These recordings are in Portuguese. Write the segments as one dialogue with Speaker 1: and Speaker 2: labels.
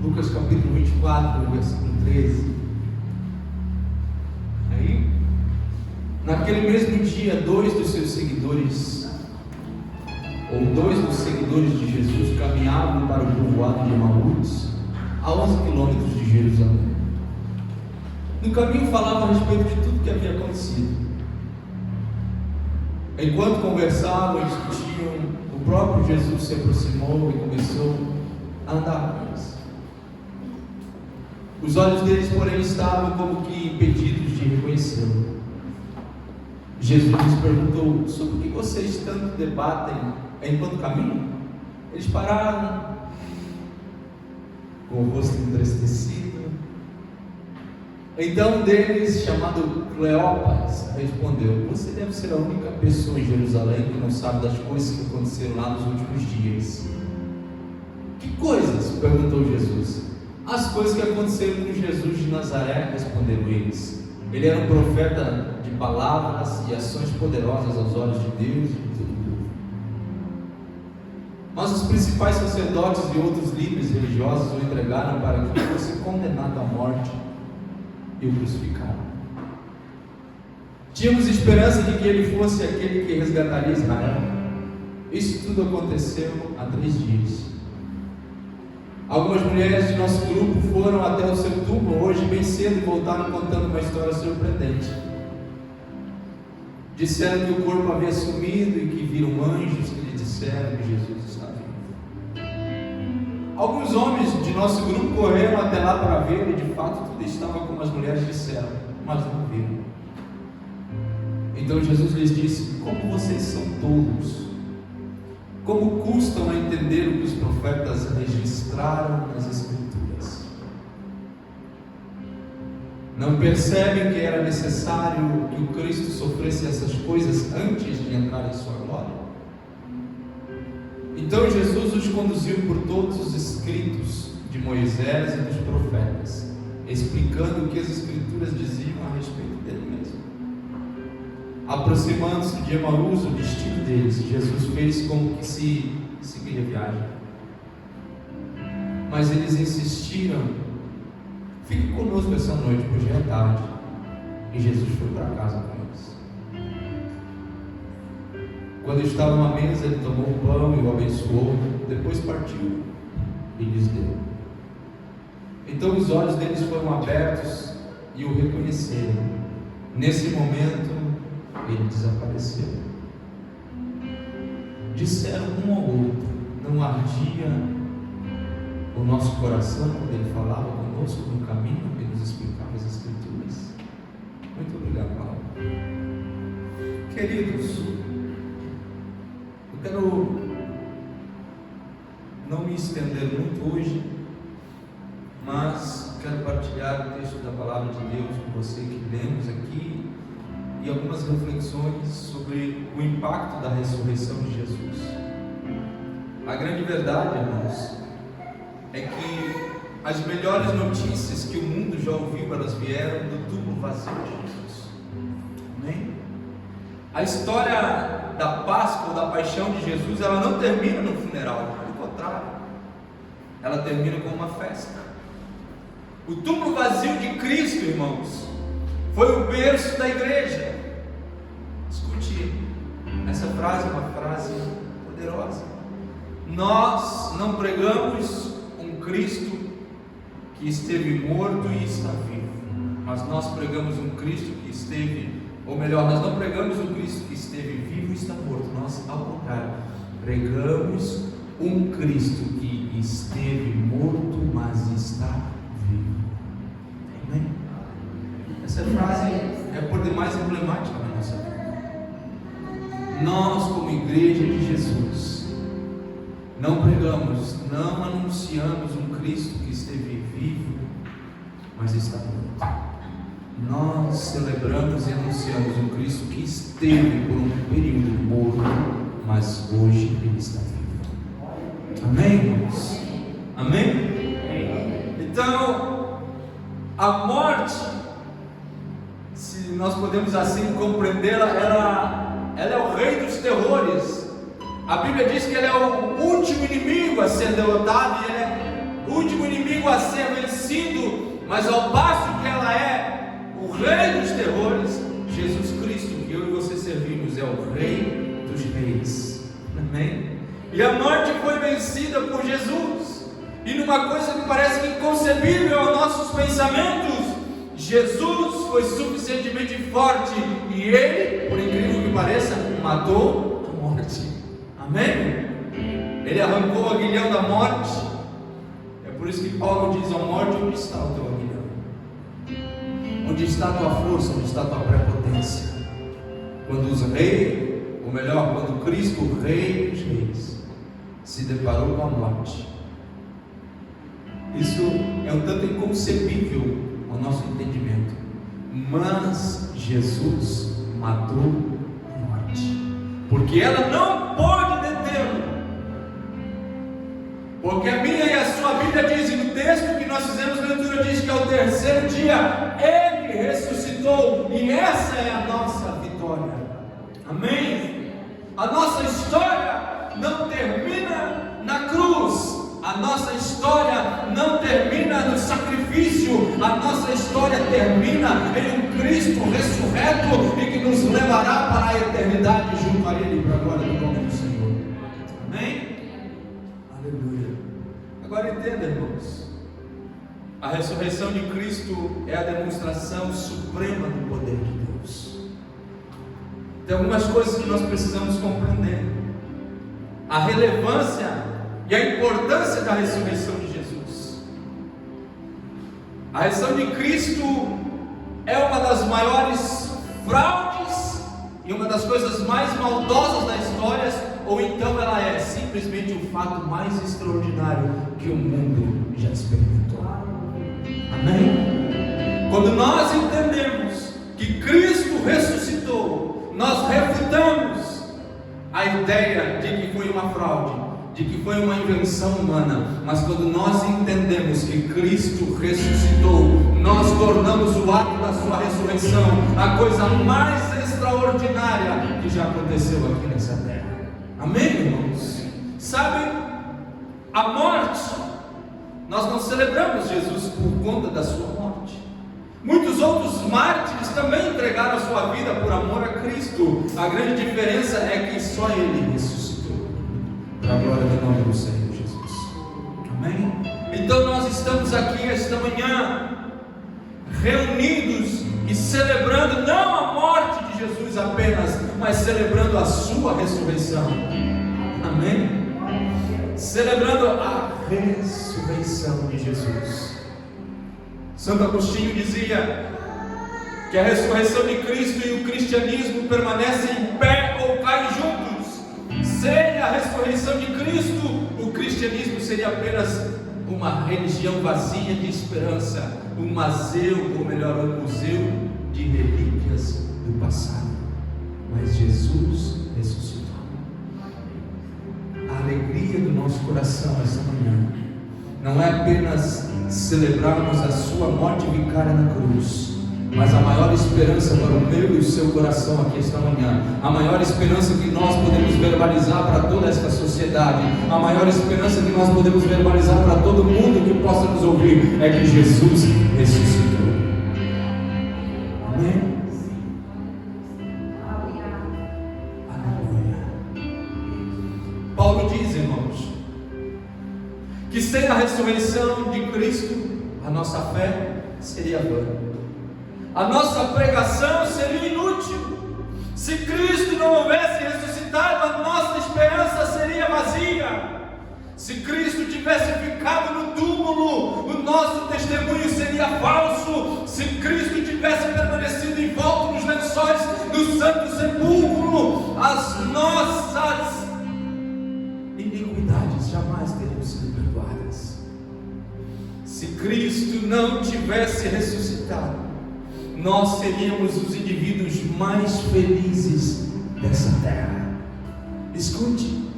Speaker 1: Lucas capítulo 24, versículo 13. Aí, naquele mesmo dia, dois dos seguidores de Jesus caminhavam para o povoado de Emaús, a 11 quilômetros de Jerusalém. No caminho falavam a respeito de tudo que havia acontecido. Enquanto conversavam e discutiam, o próprio Jesus se aproximou e começou a andar com eles. Os olhos deles, porém, estavam como que impedidos de reconhecê-lo. Jesus lhes perguntou: sobre o que vocês tanto debatem enquanto caminham? Eles pararam, com o rosto entristecido. Então um deles, chamado Cleopas, respondeu: você deve ser a única pessoa em Jerusalém que não sabe das coisas que aconteceram lá nos últimos dias. Que coisas? Perguntou Jesus. As coisas que aconteceram com Jesus de Nazaré, responderam eles. Ele era um profeta de palavras e ações poderosas aos olhos de Deus e de todo o povo. Mas os principais sacerdotes e outros líderes religiosos o entregaram para que fosse condenado à morte e o crucificaram. Tínhamos esperança de que ele fosse aquele que resgataria Israel. Isso tudo aconteceu há 3 dias. Algumas mulheres de nosso grupo foram até o seu túmulo hoje bem cedo e voltaram contando uma história surpreendente. Disseram que o corpo havia sumido e que viram anjos que lhe disseram que Jesus está vivo. Alguns homens de nosso grupo correram até lá para ver e de fato tudo estava como as mulheres disseram, mas não viram. Então Jesus lhes disse: como vocês são tolos! Como custam a entender o que os profetas registraram nas Escrituras? Não percebem que era necessário que o Cristo sofresse essas coisas antes de entrar em sua glória? Então Jesus os conduziu por todos os escritos de Moisés e dos profetas, explicando o que as Escrituras diziam a respeito dele mesmo. Aproximando-se de Emaús, o destino deles, Jesus fez como que se seguia a viagem. Mas eles insistiram: fique conosco essa noite, pois já é tarde. E Jesus foi para casa com eles. Quando estavam à mesa, ele tomou o pão e o abençoou, depois partiu e lhes deu. Então os olhos deles foram abertos e o reconheceram. Nesse momento, ele desapareceu. Disseram um ao outro: não ardia o nosso coração quando ele falava conosco no caminho e nos explicava as Escrituras? Muito obrigado, Paulo. Queridos, eu quero não me estender muito hoje, mas quero partilhar o texto da palavra de Deus com você que lemos aqui e algumas reflexões sobre o impacto da ressurreição de Jesus. A grande verdade, irmãos, é que as melhores notícias que o mundo já ouviu, elas vieram do túmulo vazio de Jesus. Amém? A história da Páscoa ou da paixão de Jesus, ela não termina no funeral, pelo contrário, ela termina com uma festa. O túmulo vazio de Cristo, irmãos, foi o berço da igreja. Escute, essa frase é uma frase poderosa. Nós não pregamos um Cristo que esteve morto e está vivo, mas nós pregamos um Cristo que esteve, ou melhor, nós não pregamos um Cristo que esteve vivo e está morto. Nós, ao contrário, pregamos um Cristo que esteve morto, mas está vivo. Amém? Essa frase é por demais emblemática na nossa vida. Nós, como igreja de Jesus, não pregamos, não anunciamos um Cristo que esteve vivo, mas está morto. Nós celebramos e anunciamos um Cristo que esteve por um período morto, mas hoje ele está vivo. Amém, irmãos? Amém? Então, a morte, se nós podemos assim compreendê-la, ela é o rei dos terrores. A Bíblia diz que ele é o último inimigo a ser derrotado, e ele é o último inimigo inimigo a ser vencido, mas ao passo que ela é o rei dos terrores, Jesus Cristo, que eu e você servimos, é o rei dos reis. Amém? E a morte foi vencida por Jesus. E numa coisa que parece inconcebível aos nossos pensamentos, Jesus foi suficientemente forte e Ele, por incrível que pareça, matou a morte. Amém? Ele arrancou o aguilhão da morte. É por isso que Paulo diz: a morte, onde está o teu aguilhão? Onde está a tua força? Onde está a tua prepotência? Quando os reis, ou melhor, quando Cristo, o Rei dos Reis, se deparou com a morte. Isso é um tanto inconcebível ao nosso entendimento, mas Jesus matou a morte, porque ela não pode detê-lo. Porque a minha e a sua Bíblia diz, e no texto que nós fizemos leitura diz que ao terceiro dia Ele ressuscitou, e essa é a nossa vitória. Amém? A nossa história não termina na cruz. A nossa história não termina no sacrifício. A nossa história termina em um Cristo ressurreto e que nos levará para a eternidade junto a Ele, para a glória do nome do Senhor. Amém? Aleluia. Agora entenda, irmãos, a ressurreição de Cristo é a demonstração suprema do poder de Deus. Tem algumas coisas que nós precisamos compreender. A relevância e a importância da ressurreição de Jesus. A ressurreição de Cristo é uma das maiores fraudes e uma das coisas mais maldosas da história, ou então ela é simplesmente o fato mais extraordinário que o mundo já experimentou. Amém? Quando nós entendemos que Cristo ressuscitou, nós refutamos a ideia de que foi uma fraude, de que foi uma invenção humana. Mas quando nós entendemos que Cristo ressuscitou, nós tornamos o ato da sua ressurreição a coisa mais extraordinária que já aconteceu aqui nessa terra. Amém, irmãos? Sabe, a morte, nós não celebramos Jesus por conta da sua morte. Muitos outros mártires também entregaram a sua vida por amor a Cristo. A grande diferença é que só Ele ressuscitou, para a glória do nome do Senhor Jesus. Amém? Então nós estamos aqui esta manhã reunidos e celebrando não a morte de Jesus apenas, mas celebrando a sua ressurreição. Amém? Celebrando a ressurreição de Jesus. Santo Agostinho dizia que a ressurreição de Cristo e o cristianismo permanecem em pé ou caem juntos. Sem a ressurreição de Cristo, o cristianismo seria apenas uma religião vazia de esperança, um museu, ou melhor, um museu de relíquias do passado. Mas Jesus ressuscitou. A alegria do nosso coração esta manhã não é apenas celebrarmos a sua morte vicária na cruz, mas a maior esperança para o meu e o seu coração aqui esta manhã, a maior esperança que nós podemos verbalizar para toda esta sociedade, a maior esperança que nós podemos verbalizar para todo mundo que possa nos ouvir, é que Jesus ressuscitou. Amém? Aleluia. Paulo diz, irmãos, que sem a ressurreição de Cristo, a nossa fé seria vã. A nossa pregação seria inútil. Se Cristo não houvesse ressuscitado, a nossa esperança seria vazia. Se Cristo tivesse ficado no túmulo, o nosso testemunho seria falso. Se Cristo tivesse permanecido envolto nos lençóis do Santo Sepulcro, as nossas iniquidades jamais teriam sido perdoadas. Se Cristo não tivesse ressuscitado, nós seríamos os indivíduos mais felizes dessa terra. Escute,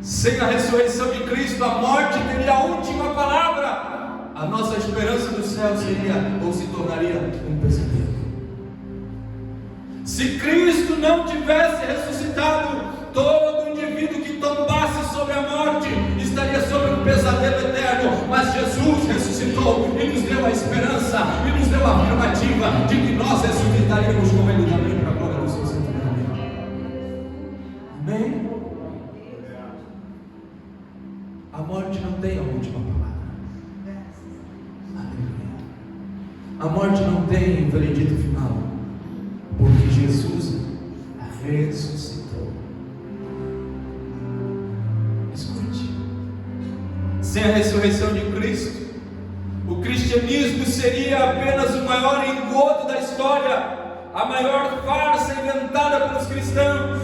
Speaker 1: sem a ressurreição de Cristo, a morte teria a última palavra. A nossa esperança do céu seria, ou se tornaria, um pesadelo. Se Cristo não tivesse ressuscitado, todo indivíduo que tombasse sobre a morte estaria sobre um pesadelo eterno. Mas Jesus ressuscitou. a esperança e nos deu a afirmativa de que nós ressuscitaríamos com Ele também para a glória do seu santo nome. Amém? A morte não tem a última palavra. Aleluia. A morte não tem o veredito final, porque Jesus ressuscitou. Escute. Sem a ressurreição de Cristo, o cristianismo seria apenas o maior engodo da história, a maior farsa inventada pelos cristãos.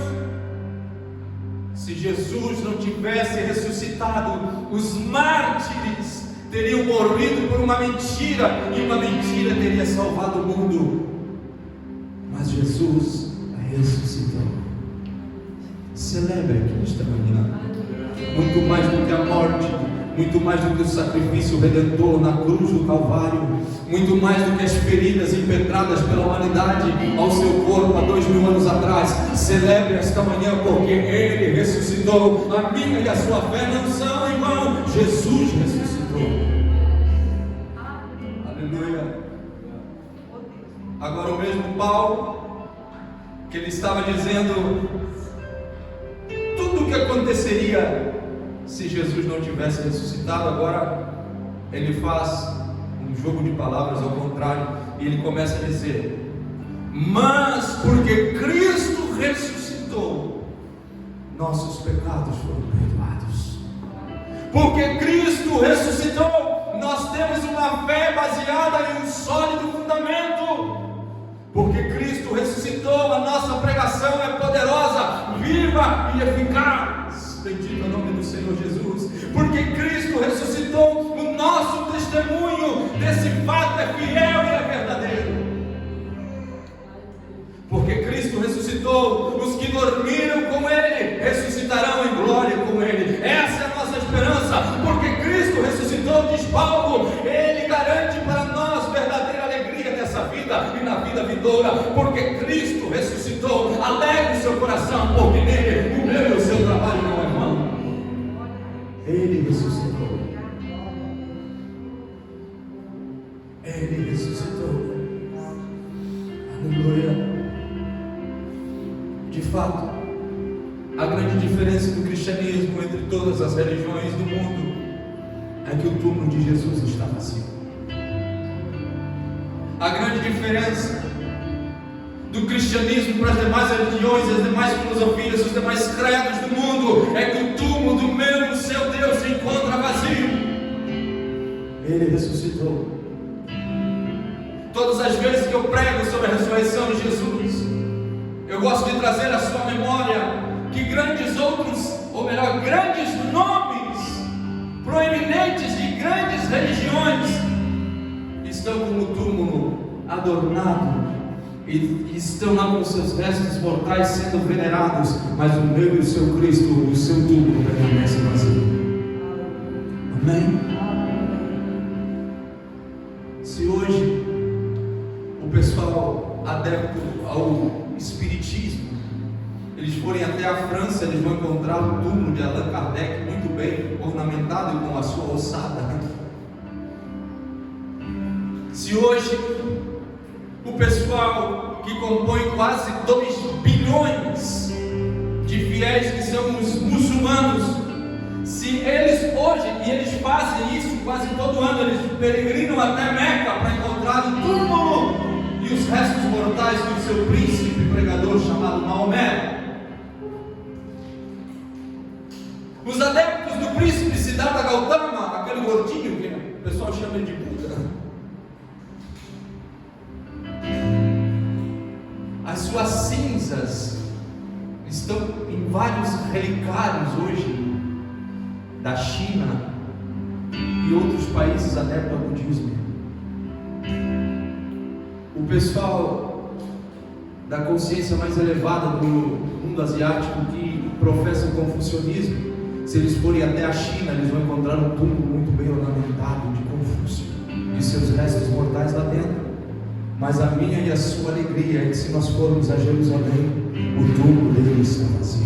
Speaker 1: Se Jesus não tivesse ressuscitado, os mártires teriam morrido por uma mentira, e uma mentira teria salvado o mundo. Mas Jesus ressuscitou. Celebre aqui esta manhã. Muito mais do que a morte, muito mais do que o sacrifício redentor na cruz do Calvário, muito mais do que as feridas impetradas pela humanidade ao seu corpo há 2000 anos atrás. Celebre esta manhã, porque Ele ressuscitou. A minha e a sua fé não são em vão. Jesus ressuscitou. Aleluia. Agora o mesmo Paulo, que ele estava dizendo tudo o que aconteceria se Jesus não tivesse ressuscitado, agora ele faz um jogo de palavras ao contrário, e ele começa a dizer: mas porque Cristo ressuscitou, nossos pecados foram perdoados. Porque Cristo ressuscitou, nós temos uma fé baseada em um sólido fundamento. Porque Cristo ressuscitou, a nossa pregação é poderosa, viva e eficaz. Bendito é o nome do Senhor Jesus. Porque Cristo ressuscitou, o nosso testemunho desse fato é fiel e é verdadeiro. Porque Cristo ressuscitou, os que dormiram com Ele ressuscitarão em glória com Ele. Essa é a nossa esperança. Porque Cristo ressuscitou, diz Paulo, Ele garante para nós verdadeira alegria nessa vida e na vida vindoura. Porque Cristo ressuscitou, alegre o seu coração, porque nele o meu e o seu trabalho não é vão. Ele ressuscitou. Ele ressuscitou. Aleluia. De fato, a grande diferença do cristianismo entre todas as religiões do mundo é que o túmulo de Jesus está vazio. A grande diferença do cristianismo para as demais religiões, as demais filosofias, os demais credos do mundo é que o túmulo do meu e do seu Deus se encontra vazio. Ele ressuscitou. Todas as vezes que eu prego sobre a ressurreição de Jesus, eu gosto de trazer à sua memória que grandes nomes proeminentes de grandes religiões estão com o túmulo adornado e estão lá com seus restos mortais sendo venerados, mas o meu e o seu Cristo, o seu túmulo permanece vazio. Amém? Se hoje o pessoal adepto ao espiritismo, eles forem até a França, eles vão encontrar o túmulo de Allan Kardec muito bem ornamentado com a sua ossada. Se hoje o pessoal que compõe quase 2 bilhões de fiéis que são os muçulmanos, se eles hoje, e eles fazem isso quase todo ano, eles peregrinam até Meca para encontrar o túmulo e os restos mortais do seu príncipe pregador chamado Maomé. Os adeptos do príncipe Siddhartha Gautama, aquele gordinho que o pessoal chama de Buda, as suas cinzas estão em vários relicários hoje da China e outros países adeptos ao budismo. O pessoal da consciência mais elevada do mundo asiático que professa o confucionismo, se eles forem até a China, eles vão encontrar um túmulo muito bem ornamentado de Confúcio e seus restos mortais lá dentro. Mas a minha e a sua alegria é que se nós formos a Jerusalém, o túmulo dele está vazio.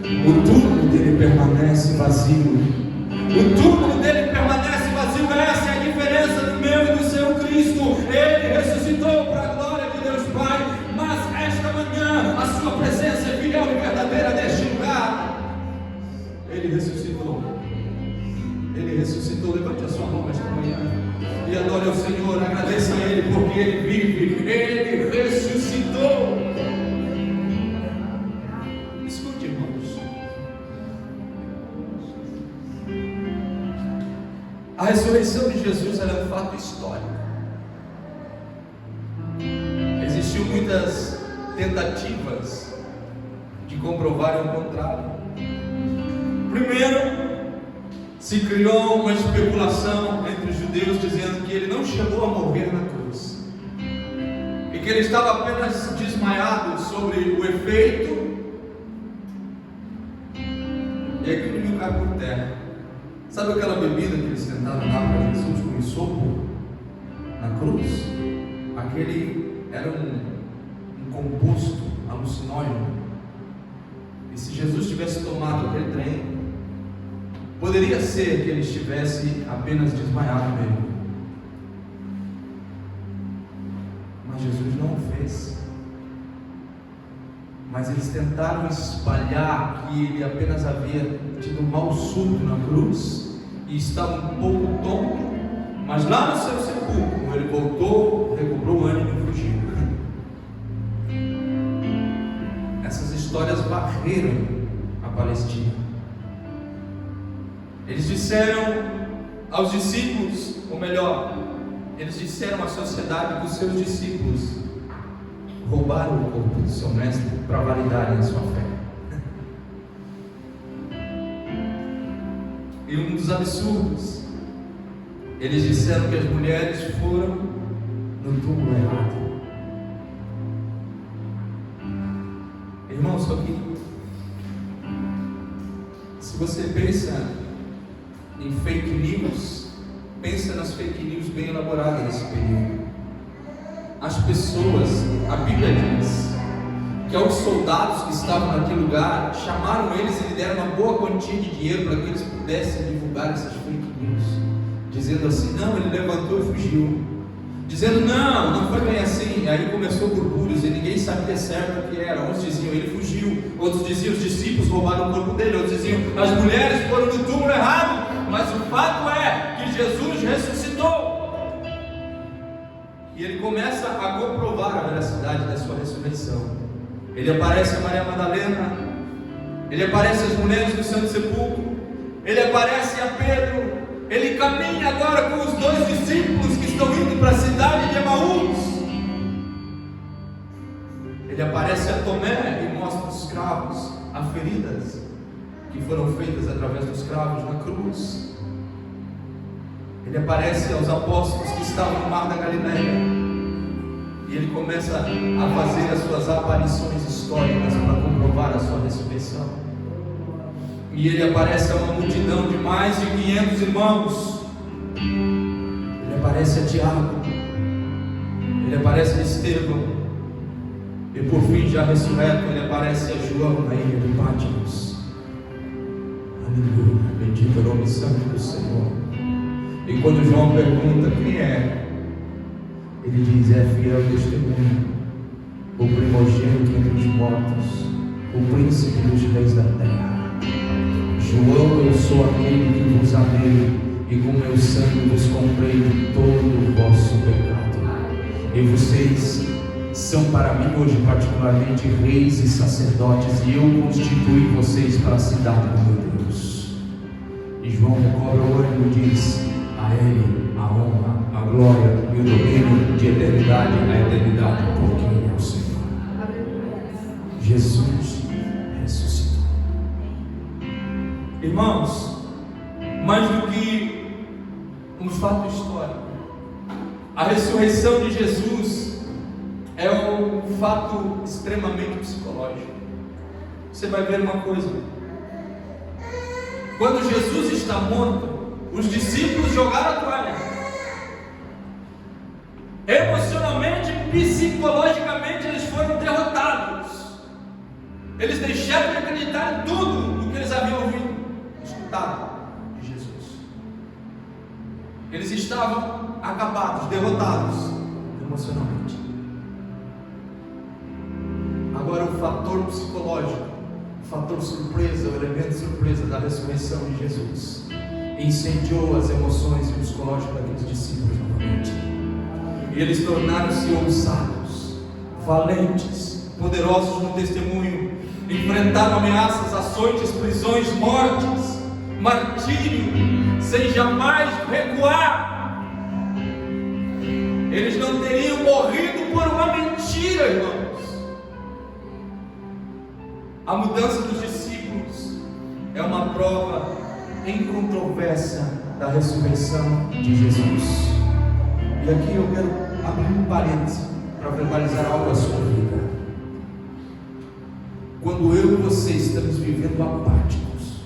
Speaker 1: O túmulo dele permanece vazio. O túmulo dele permanece vazio. Essa é a diferença do meu Ele ressuscitou. Levante a sua mão esta manhã e adore ao Senhor, agradeça a Ele, porque Ele vive, Ele ressuscitou. Escute, irmãos, a ressurreição de Jesus era um fato histórico. Existiam muitas tentativas de comprovar o contrário. Primeiro, se criou uma especulação entre os judeus dizendo que ele não chegou a morrer na cruz e que ele estava apenas desmaiado sobre o efeito, e aqui o inimigo cai por terra. Sabe aquela bebida que eles tentaram dar para Jesus com ensopo na cruz? Aquele era um composto alucinógeno, e se Jesus tivesse tomado aquele trem, poderia ser que ele estivesse apenas desmaiado mesmo. Mas Jesus não o fez. Mas eles tentaram espalhar que ele apenas havia tido um mau súbito na cruz e estava um pouco tonto, mas lá no seu sepulcro ele voltou, recobrou o ânimo e fugiu. Essas histórias varreram a Palestina. Eles disseram aos discípulos, ou melhor, eles disseram à sociedade que os seus discípulos roubaram o corpo do seu mestre para validarem a sua fé. E um dos absurdos, eles disseram que as mulheres foram no túmulo errado. Irmãos, só que se você pensa em fake news, pensa nas fake news bem elaboradas nesse período. As pessoas, a Bíblia diz que aos soldados que estavam naquele lugar, chamaram eles e lhe deram uma boa quantia de dinheiro para que eles pudessem divulgar essas fake news, dizendo assim: não, ele levantou e fugiu, dizendo não foi bem assim. E aí começou burburos e ninguém sabia certo o que era. Uns diziam ele fugiu, outros diziam os discípulos roubaram o corpo dele, outros diziam as mulheres foram no túmulo errado. Mas o fato é que Jesus ressuscitou. E ele começa a comprovar a veracidade da sua ressurreição. Ele aparece a Maria Madalena, ele aparece às mulheres do Santo Sepulcro, ele aparece a Pedro, ele caminha agora com os 2 discípulos que estão indo para a cidade de Emaús. Ele aparece a Tomé e mostra os cravos, as feridas que foram feitas através dos cravos na cruz. Ele aparece aos apóstolos que estavam no mar da Galileia, e ele começa a fazer as suas aparições históricas para comprovar a sua ressurreição. E ele aparece a uma multidão de mais de 500 irmãos. Ele aparece a Tiago, ele aparece a Estevão, e por fim, já ressurreto, ele aparece a João na ilha de Patmos. Aleluia, bendito é o nome santo do Senhor. E quando João pergunta quem é, ele diz: é fiel testemunho, o primogênito entre os mortos, o príncipe dos reis da terra. João, eu sou aquele que vos amei, e com meu sangue vos comprei de todo o vosso pecado. E vocês são para mim hoje particularmente reis e sacerdotes, e eu constituí vocês para a cidade do meu Deus. E João recobra o ânimo e diz: a Ele a honra, a glória e o domínio de eternidade a eternidade, porque Ele é o Senhor. Jesus ressuscitou. Irmãos, mais do que um fato histórico, a ressurreição de Jesus é um fato extremamente psicológico. Você vai ver uma coisa: quando Jesus está morto, os discípulos jogaram a toalha. Emocionalmente, psicologicamente, eles foram derrotados. Eles deixaram de acreditar em tudo o que eles haviam ouvido, escutado de Jesus. Eles estavam acabados, derrotados emocionalmente. Agora o fator psicológico, o fator surpresa, o elemento surpresa da ressurreição de Jesus incendiou as emoções e o psicológico daqueles discípulos novamente. E eles tornaram-se ousados, valentes, poderosos no testemunho, enfrentaram ameaças, açoites, prisões, mortes, martírio, sem jamais recuar. Eles não teriam morrido por uma mentira, irmãos. A mudança dos discípulos é uma prova incontroversa da ressurreição de Jesus. E aqui eu quero abrir um parênteses para verbalizar algo à sua vida. Quando eu e você estamos vivendo apáticos,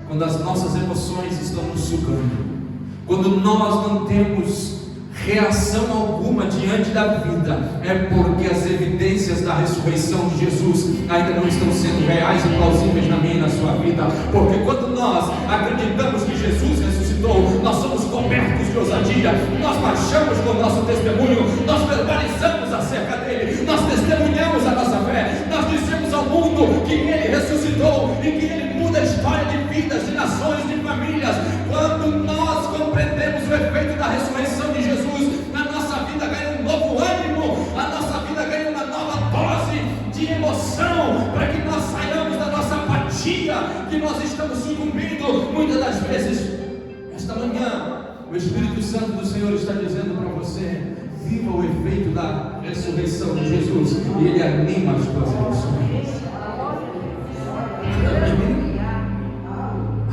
Speaker 1: quando as nossas emoções estão nos sugando, quando nós não temos reação alguma diante da vida, é porque as evidências da ressurreição de Jesus ainda não estão sendo reais e plausíveis na minha e na sua vida. Porque quando nós acreditamos que Jesus ressuscitou, nós somos cobertos de ousadia, nós marchamos com o nosso testemunho, nós verbalizamos acerca dele, nós testemunhamos a nossa fé, nós dizemos ao mundo que ele ressuscitou e que ele muda a história de vidas, de nações, de famílias. Quando nós compreendemos o efeito da ressurreição de Jesus, a nossa vida ganha um novo ânimo, a nossa vida ganha uma nova dose de emoção, para que nós saiamos da nossa apatia, que nós estamos sucumbindo muitas das vezes. Esta manhã, o Espírito Santo do Senhor está dizendo para você: viva o efeito da ressurreição de Jesus, e ele anima as tuas emoções.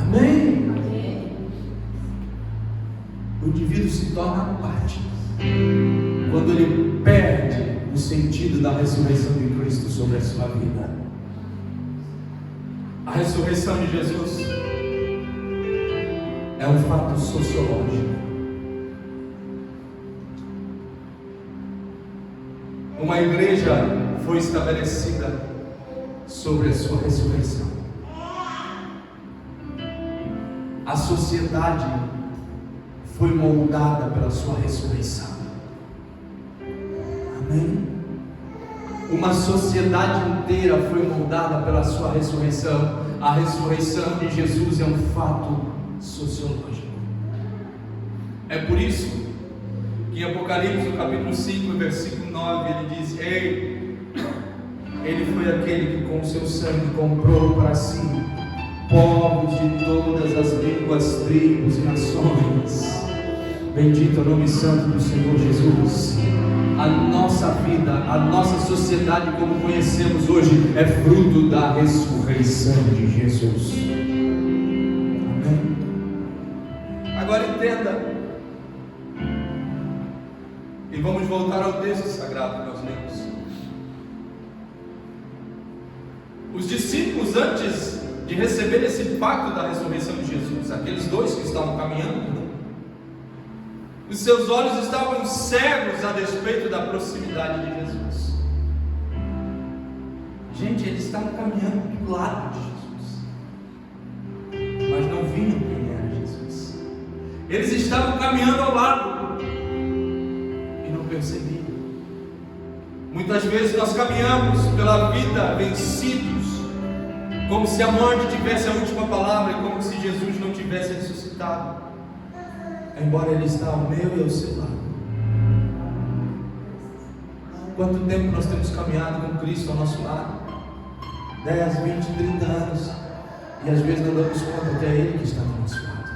Speaker 1: Amém? O indivíduo se torna apático quando ele perde o sentido da ressurreição de Cristo sobre a sua vida. A ressurreição de Jesus é um fato sociológico. Uma igreja foi estabelecida sobre a sua ressurreição. A sociedade foi moldada pela sua ressurreição. Amém? Uma sociedade inteira foi moldada pela sua ressurreição. A ressurreição de Jesus é um fato sociológico. É por isso que em Apocalipse, no capítulo 5, versículo 9, ele diz: ei, ele foi aquele que com seu sangue comprou para si povos de todas as línguas, tribos e nações. Bendito é o nome santo do Senhor Jesus. A nossa vida, a nossa sociedade como conhecemos hoje, é fruto da ressurreição de Jesus. Amém? Agora entenda, e vamos voltar ao texto sagrado que nós lemos. Os discípulos, antes de receber esse impacto da ressurreição de Jesus, aqueles dois que estavam caminhando, os seus olhos estavam cegos a despeito da proximidade de Jesus. Gente, eles estavam caminhando do lado de Jesus, mas não viam quem era Jesus. Eles estavam caminhando ao lado e não percebiam. Muitas vezes nós caminhamos pela vida vencidos, como se a morte tivesse a última palavra e como se Jesus não tivesse ressuscitado, embora Ele está ao meu e ao seu lado. Quanto tempo nós temos caminhado com Cristo ao nosso lado? 10, 20, 30 anos, e às vezes não damos conta que é Ele que está ao nosso lado,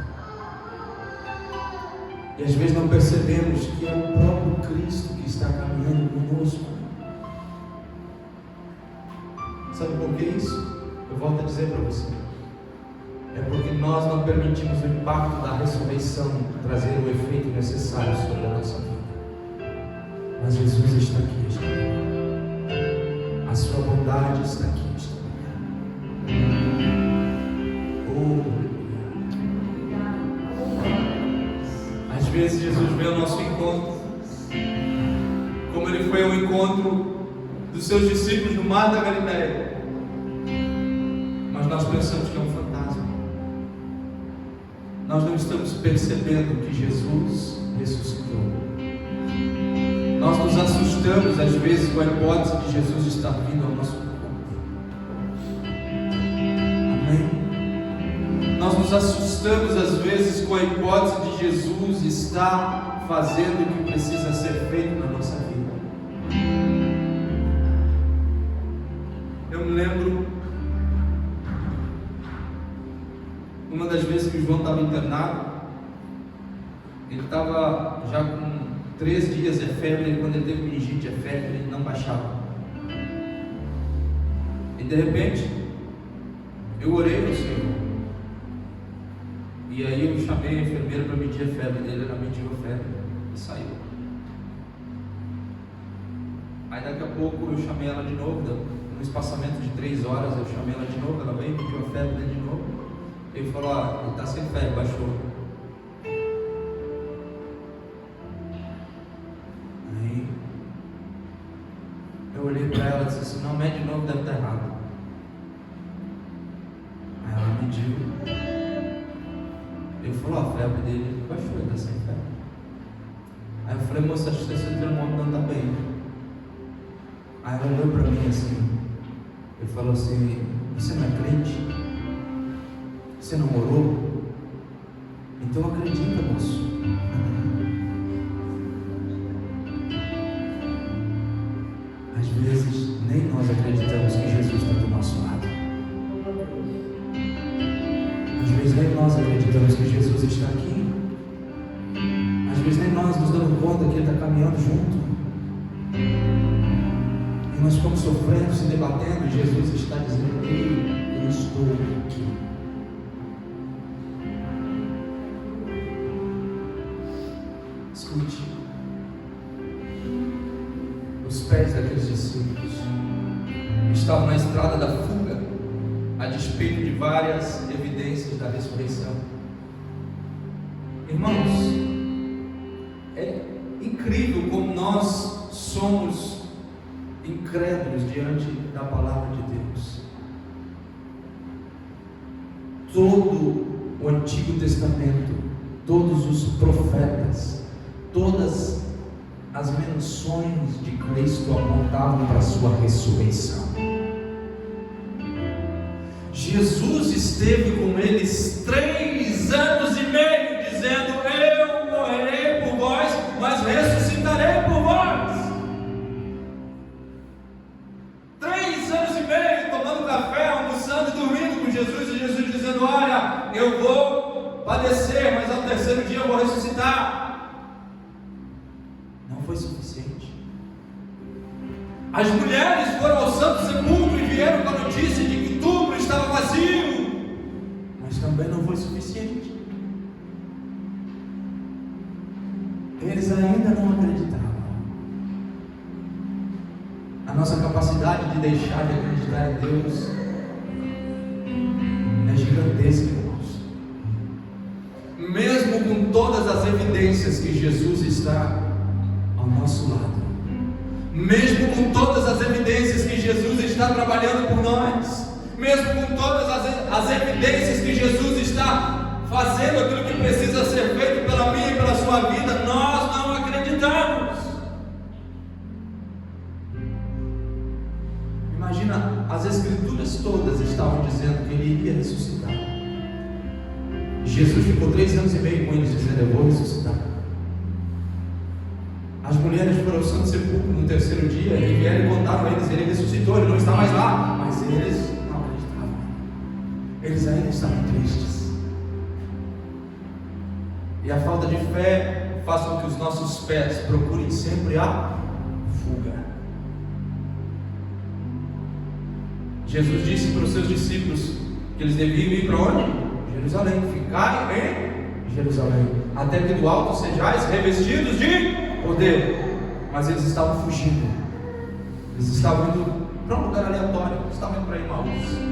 Speaker 1: e às vezes não percebemos que é o próprio Cristo que está caminhando conosco. Sabe por que isso? Eu volto a dizer para você, é porque nós não permitimos o impacto da ressurreição trazer o efeito necessário sobre a nossa vida. Mas Jesus está aqui esta manhã. A sua bondade está aqui esta manhã. Às vezes Jesus vem ao nosso encontro, como Ele foi ao encontro dos seus discípulos no mar da Galileia, mas nós pensamos que é um fantasma. Nós não estamos percebendo que Jesus ressuscitou. Nós nos assustamos às vezes com a hipótese de Jesus estar vindo ao nosso encontro. Amém? Nós nos nos assustamos às vezes com a hipótese de Jesus estar fazendo o que precisa ser feito na nossa vida. Eu me lembro uma das vezes que o João estava internado. Ele estava já com 3 dias de febre, e quando ele teve meningite, a febre não baixava. E de repente, eu orei ao Senhor. E aí eu chamei a enfermeira para medir a febre dele, ela mediu a febre e saiu. Aí daqui a pouco eu chamei ela de novo, no espaçamento de 3 horas, eu chamei ela de novo, ela veio, mediu a febre dele de novo. Ele falou: ele está sem febre, baixou. Aí eu olhei para ela e disse assim: não, mede de novo, deve estar errado. Aí ela mediu. Ele falou: a febre dele baixou, ele está sem febre. Aí eu falei: moça, acho que seu termômetro não está bem. Aí ela olhou para mim assim, ele falou assim: você não é crente? Você não orou? Então acredita, moço. Às vezes nem nós acreditamos que Jesus está do nosso lado. Às vezes nem nós acreditamos que Jesus está aqui. Às vezes nem nós nos damos conta que Ele está caminhando junto. E nós ficamos sofrendo, se debatendo, e Jesus está dizendo: eu estou aqui. Escute. Os pés daqueles discípulos estavam na estrada da fuga, a despeito de várias evidências da ressurreição. Irmãos, é incrível como nós somos incrédulos diante da palavra de Deus. Todo o Antigo Testamento, todos os profetas, todas as menções de Cristo apontavam para a sua ressurreição. Jesus esteve com eles 3 anos e meio, dizendo: eu morrerei por vós, mas ressuscitarei por vós. 3 anos e meio tomando café, almoçando e dormindo com Jesus, e Jesus dizendo: olha, eu vou padecer, mas ao 3º dia eu vou ressuscitar. Não foi suficiente. As mulheres foram ao Santo Sepulcro e vieram com a notícia de que o túmulo estava vazio, mas também não foi suficiente. Eles ainda não acreditavam. A nossa capacidade de deixar de acreditar em Deus é gigantesca, irmãos. Mesmo com todas as evidências que Jesus está ao nosso lado, mesmo com todas as evidências que Jesus está trabalhando por nós, mesmo com todas as evidências que Jesus está fazendo aquilo que precisa ser feito pela minha e pela sua vida, nós não acreditamos. Imagina, as Escrituras todas estavam dizendo que Ele iria ressuscitar. Jesus ficou 3 anos e meio com eles dizendo: eu vou ressuscitar. As mulheres foram ao Santo Sepulcro no 3º dia e vieram e contaram a eles: ele ressuscitou, ele não está mais lá. Mas eles não acreditavam. Eles ainda estavam tristes. E a falta de fé faz com que os nossos pés procurem sempre a fuga. Jesus disse para os seus discípulos que eles deviam ir para onde? Jerusalém. Ficarem em Jerusalém, até que do alto sejais revestidos de poder. Mas eles estavam fugindo. Eles estavam indo para um lugar aleatório. Eles estavam indo para Emaús.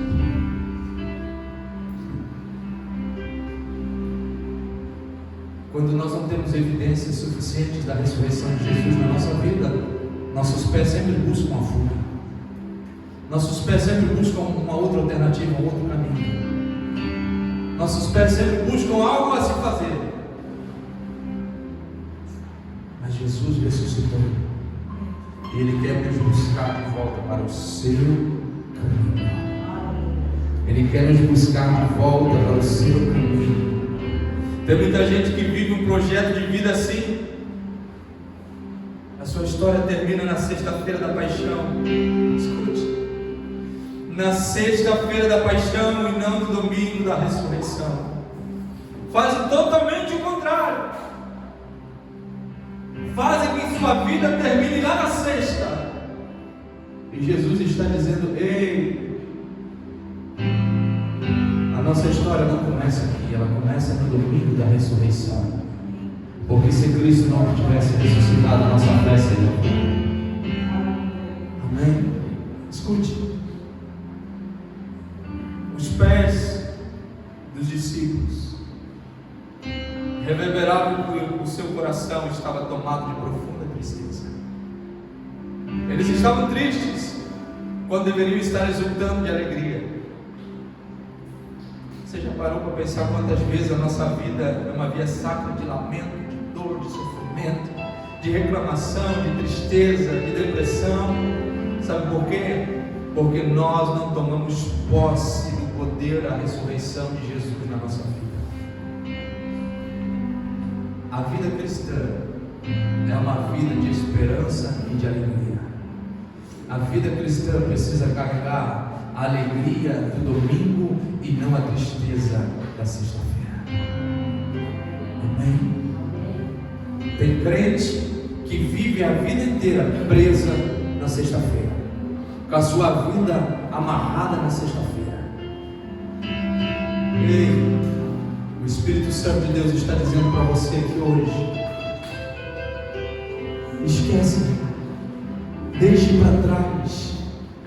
Speaker 1: Quando nós não temos evidências suficientes da ressurreição de Jesus na nossa vida, nossos pés sempre buscam a fuga. Nossos pés sempre buscam uma outra alternativa, um outro caminho. Nossos pés sempre buscam algo a se fazer. Mas Jesus ressuscitou. E Ele quer nos buscar de volta para o seu caminho. Ele Ele quer nos buscar de volta para o seu caminho. Tem muita gente que vive um projeto de vida assim. A sua história termina na sexta-feira da paixão. Escute. Na sexta-feira da paixão e não no domingo da ressurreição. Fazem totalmente o contrário. Fazem que sua vida termine lá na sexta. E Jesus está dizendo: ei, a nossa história não começa aqui, ela começa no domingo da ressurreição. Porque se Cristo não tivesse ressuscitado, a nossa fé seria vã. Amém? Escute. Os pés dos discípulos reverberavam que o seu coração estava tomado de profunda tristeza. Eles estavam tristes quando deveriam estar exultando de alegria. Você já parou para pensar quantas vezes a nossa vida é uma via sacra de lamento, de dor, de sofrimento, de reclamação, de tristeza, de depressão? Sabe por quê? Porque nós não tomamos posse do poder da ressurreição de Jesus na nossa vida. A vida cristã é uma vida de esperança e de alegria. A vida cristã precisa carregar a alegria do domingo e não a tristeza da sexta-feira. Amém? Tem crente que vive a vida inteira presa na sexta-feira, com a sua vida amarrada na sexta-feira. Ei, o Espírito Santo de Deus está dizendo para você que hoje, esquece, deixe para trás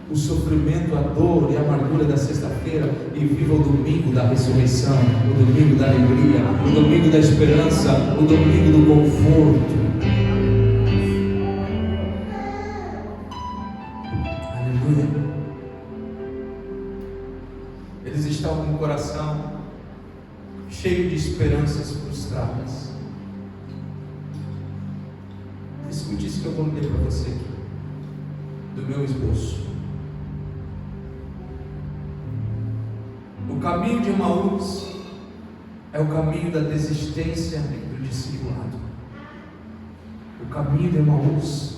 Speaker 1: o sofrimento, a dor e a amargura da sexta-feira e viva o domingo da ressurreição, o domingo da alegria, o domingo da esperança, o domingo do conforto. Aleluia. Eles estavam com o coração cheio de esperanças frustradas. Escute isso que eu vou ler para você aqui, do meu esboço. O caminho de Emaús é o caminho da desistência do discipulado. O caminho de Emaús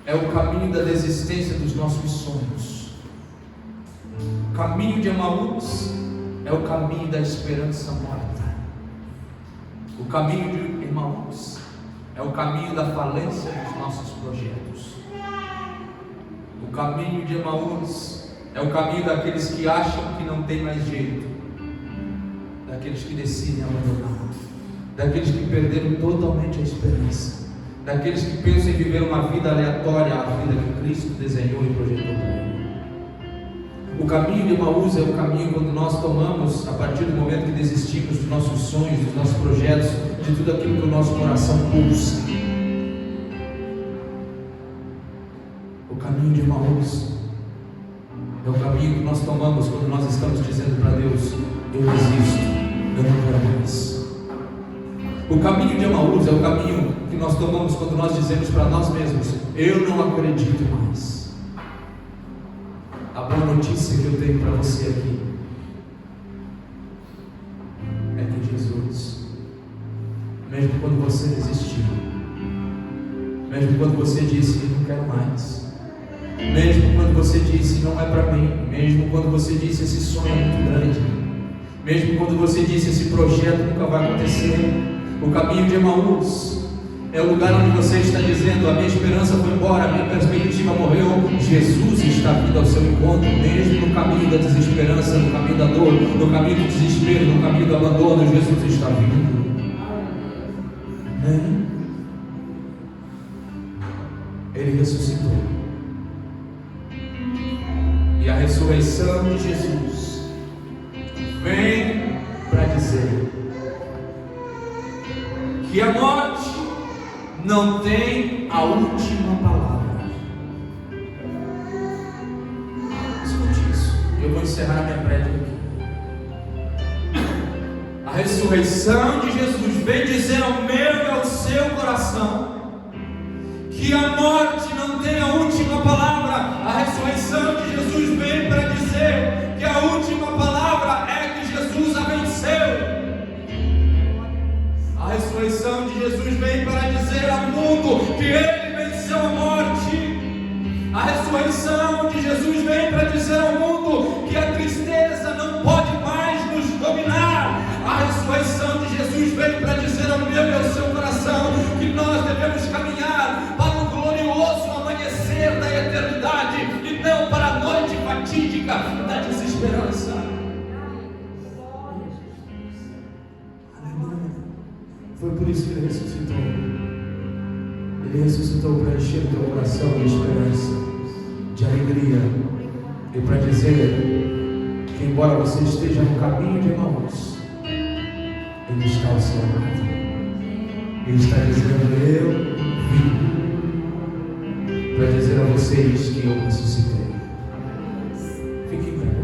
Speaker 1: é o caminho da desistência dos nossos sonhos. O caminho de Emaús é o caminho da esperança morta. O caminho de Emaús é o caminho da falência dos nossos projetos. O caminho de Emaús é o caminho daqueles que acham que não tem mais jeito, daqueles que decidem abandonar, daqueles que perderam totalmente a esperança, daqueles que pensam em viver uma vida aleatória à vida que Cristo desenhou e projetou para ele. O caminho de Emaús é o caminho quando nós tomamos, a partir do momento que desistimos dos nossos sonhos, dos nossos projetos, de tudo aquilo que o nosso coração pulsa. O caminho de Emaús é o caminho que nós tomamos quando nós estamos dizendo para Deus: eu desisto, eu não quero mais. O caminho de Emaús é o caminho que nós tomamos quando nós dizemos para nós mesmos: eu não acredito mais. A boa notícia que eu tenho para você aqui é que Jesus, mesmo quando você desistiu, mesmo quando você disse: eu não quero mais, mesmo quando você disse: não é para mim, mesmo quando você disse: esse sonho é muito grande, mesmo quando você disse: esse projeto nunca vai acontecer, o caminho de Emaús é o lugar onde você está dizendo: a minha esperança foi embora, a minha perspectiva morreu. Jesus está vindo ao seu encontro, mesmo no caminho da desesperança, no caminho da dor, no caminho do desespero, no caminho do abandono. Jesus está vindo. Amém? Ele ressuscitou. E a ressurreição de Jesus vem para dizer que a morte não tem a última palavra. Escute isso. Eu vou encerrar a minha prédica aqui. A ressurreição de Jesus vem dizer ao meu e ao seu coração que a morte não tem a última palavra. A ressurreição de Jesus vem para dizer que a última ressurreição de Jesus vem para dizer ao mundo que Ele venceu a morte. A ressurreição de Jesus vem para dizer ao mundo que a tristeza não pode mais nos dominar. A ressurreição de Jesus vem para dizer ao meu e ao seu coração que nós devemos caminhar para o glorioso amanhecer da eternidade e não para a noite fatídica da desesperança. Aleluia. Foi por isso que Ele ressuscitou. Ele ressuscitou para encher o teu coração de esperança, de alegria, e para dizer que, embora você esteja no caminho de Emaús, Ele está ao seu lado. Ele está dizendo: eu vim para dizer a vocês que eu ressuscitei. Fiquem em pé.